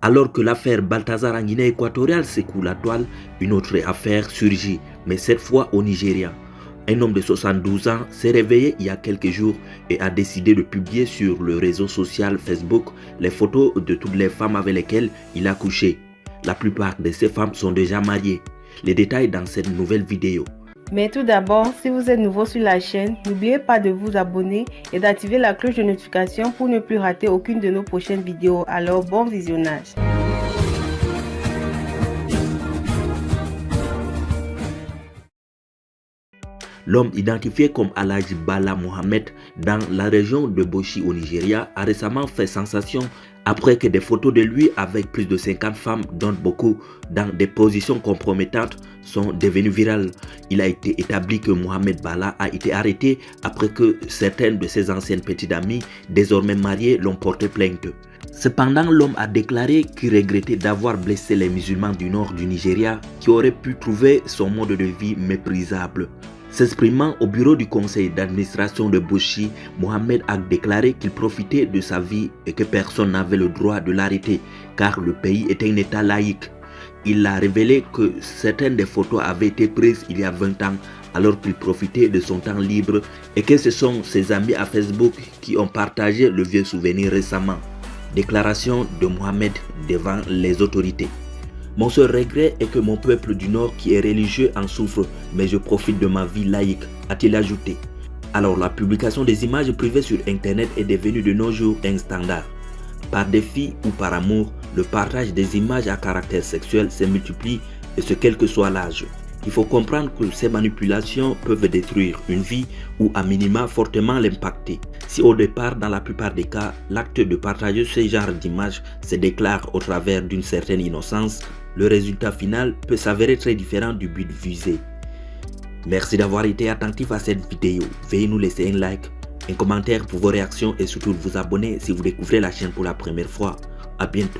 Alors que l'affaire Balthazar en Guinée équatoriale secoue la toile, une autre affaire surgit, mais cette fois au Nigeria. Un homme de 72 ans s'est réveillé il y a quelques jours et a décidé de publier sur le réseau social Facebook les photos de toutes les femmes avec lesquelles il a couché. La plupart de ces femmes sont déjà mariées. Les détails dans cette nouvelle vidéo. Mais tout d'abord, si vous êtes nouveau sur la chaîne, n'oubliez pas de vous abonner et d'activer la cloche de notification pour ne plus rater aucune de nos prochaines vidéos. Alors bon visionnage. L'homme identifié comme Alhaji Bala Mohammed dans la région de Bauchi au Nigeria a récemment fait sensation après que des photos de lui avec plus de 50 femmes, dont beaucoup dans des positions compromettantes, sont devenues virales. Il a été établi que Mohamed Bala a été arrêté après que certaines de ses anciennes petites amies, désormais mariées, l'ont porté plainte. Cependant, l'homme a déclaré qu'il regrettait d'avoir blessé les musulmans du nord du Nigeria qui auraient pu trouver son mode de vie méprisable. S'exprimant au bureau du conseil d'administration de Bauchi, Mohamed a déclaré qu'il profitait de sa vie et que personne n'avait le droit de l'arrêter car le pays était un état laïque. Il a révélé que certaines des photos avaient été prises il y a 20 ans alors qu'il profitait de son temps libre et que ce sont ses amis à Facebook qui ont partagé le vieux souvenir récemment. Déclaration de Mohamed devant les autorités. Mon seul regret est que mon peuple du Nord qui est religieux en souffre, mais je profite de ma vie laïque, a-t-il ajouté. Alors la publication des images privées sur Internet est devenue de nos jours un standard. Par défi ou par amour, le partage des images à caractère sexuel se multiplie et ce quel que soit l'âge. Il faut comprendre que ces manipulations peuvent détruire une vie ou à minima fortement l'impacter. Si au départ, dans la plupart des cas, l'acte de partager ce genre d'images se déclare au travers d'une certaine innocence, le résultat final peut s'avérer très différent du but visé. Merci d'avoir été attentif à cette vidéo. Veuillez nous laisser un like, un commentaire pour vos réactions et surtout vous abonner si vous découvrez la chaîne pour la première fois. À bientôt.